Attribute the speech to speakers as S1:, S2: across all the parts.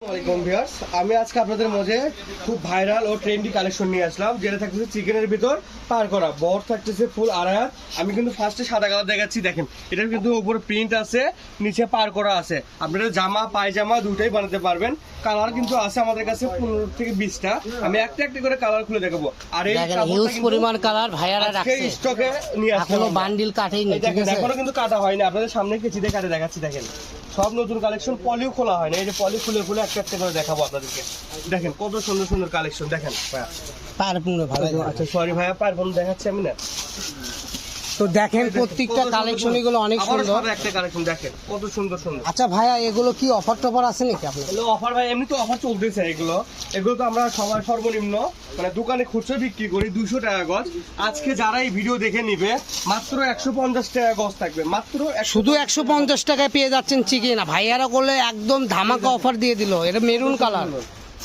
S1: আসসালামু ভিউয়ার্স, আমি আজকে আপনাদের মাঝে খুব ভাইরাল ও ট্রেন্ডি কালেকশন নিয়ে আসলাম, যেটা থাকতেছে চিকেনের ভিতর পার করা বড় থাকতেছে ফুল আড়াই। আমি কিন্তু ফার্স্টে সাদা কালার দেখাচ্ছি, দেখেন এটার কিন্তু উপরে প্রিন্ট আছে, নিচে পার করা আছে। আপনারা জামা পায়জামা দুটাই বানাতে পারবেন। কালার কিন্তু আছে আমাদের কাছে 15 থেকে 20টা। আমি একটা একটা করে কালার খুলে দেখাবো। আর এই
S2: হিউজ পরিমাণ কালার ভাইয়ারা রাখছে,
S1: স্টকে নিয়ে আসছে,
S2: এখনো বান্ডিল কাটেইনি, ঠিক আছে?
S1: এখনো কিন্তু কাটা হয়নি। আপনাদের সামনে কেচিতে কাটে দেখাচ্ছি, দেখেন সব নতুন কালেকশন, পলিও খোলা হয় না। এই যে পলি খুলে খুলে একটা একটা করে দেখাবো আপনাদেরকে। দেখেন কত সুন্দর সুন্দর কালেকশন। দেখেন ভাইয়া,
S2: পারপুরে ভালো।
S1: আচ্ছা সরি ভাইয়া, পারবন দেখাচ্ছি আমি না।
S2: তো দেখেন প্রত্যেকটা কালেকশন এগুলো অনেক সুন্দর।
S1: একটা কালেকশন দেখেন কত সুন্দর সুন্দর।
S2: আচ্ছা ভাইয়া, এগুলো কি অফার টফার আছে নাকি আপনার?
S1: এগুলো অফার ভাই, এমনি তো অফার চলতেছে। এগুলো তো আমরা সবাই সর্বনিম্ন মানে দোকানে খুচরো বিক্রি করি 200 টাকা গজ। আজকে যারা এই ভিডিও দেখে নিবে মাত্র 150 টাকা গজ থাকবে, মাত্র
S2: শুধু 150 টাকায় পেয়ে যাচ্ছেন চিকেন। ভাইয়ারা করলে একদম ধামাকা অফার দিয়ে দিল। এটা মেরুন কালার,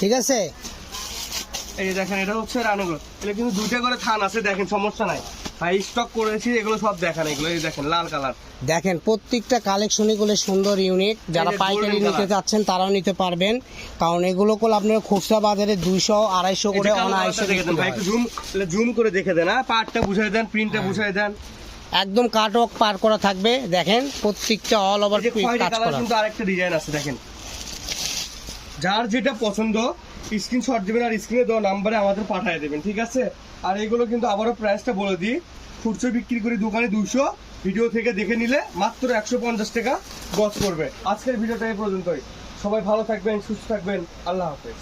S2: ঠিক আছে?
S1: এই দেখেন এটা হচ্ছে রানীগুলো, এটা কিন্তু দুইটা করে থান আছে, দেখেন সমস্যা নাই ভাই, স্টক করেছি এগুলো সব। দেখেন এগুলো, এই দেখেন লাল কালার।
S2: দেখেন প্রত্যেকটা কালেকশন এগুলো সুন্দর, ইউনিক। যারা পাইকারি নিতে চাচ্ছেন তারাও নিতে পারবেন, কারণ এগুলো করলে আপনার খুচরা বাজারে 200-250 করে অনায়াসে দেখেন।
S1: ভাই একটু জুম করে দেখে দেন, পার্টটা বুঝাই দেন, প্রিন্টটা বুঝাই দেন।
S2: একদম কাটওয়ার্ক পার করা থাকবে। দেখেন প্রত্যেকটা অল ওভার কাজ করা।
S1: কিন্তু আরেকটা ডিজাইন আছে, দেখেন যার যেটা পছন্দ স্ক্রিনশট দিবেন আর স্ক্রিনে দেওয়া নাম্বারে আমাদের পাঠিয়ে দেবেন, ঠিক আছে? আর এগুলো কিন্তু আবারও প্রাইসটা বলে দিই, খুচরো বিক্রি করি দোকানে 200, ভিডিও থেকে দেখে নিলে মাত্র 150 টাকা গজ করবে। আজকের ভিডিওটা এই পর্যন্তই। সবাই ভালো থাকবেন, সুস্থ থাকবেন, আল্লাহ হাফেজ।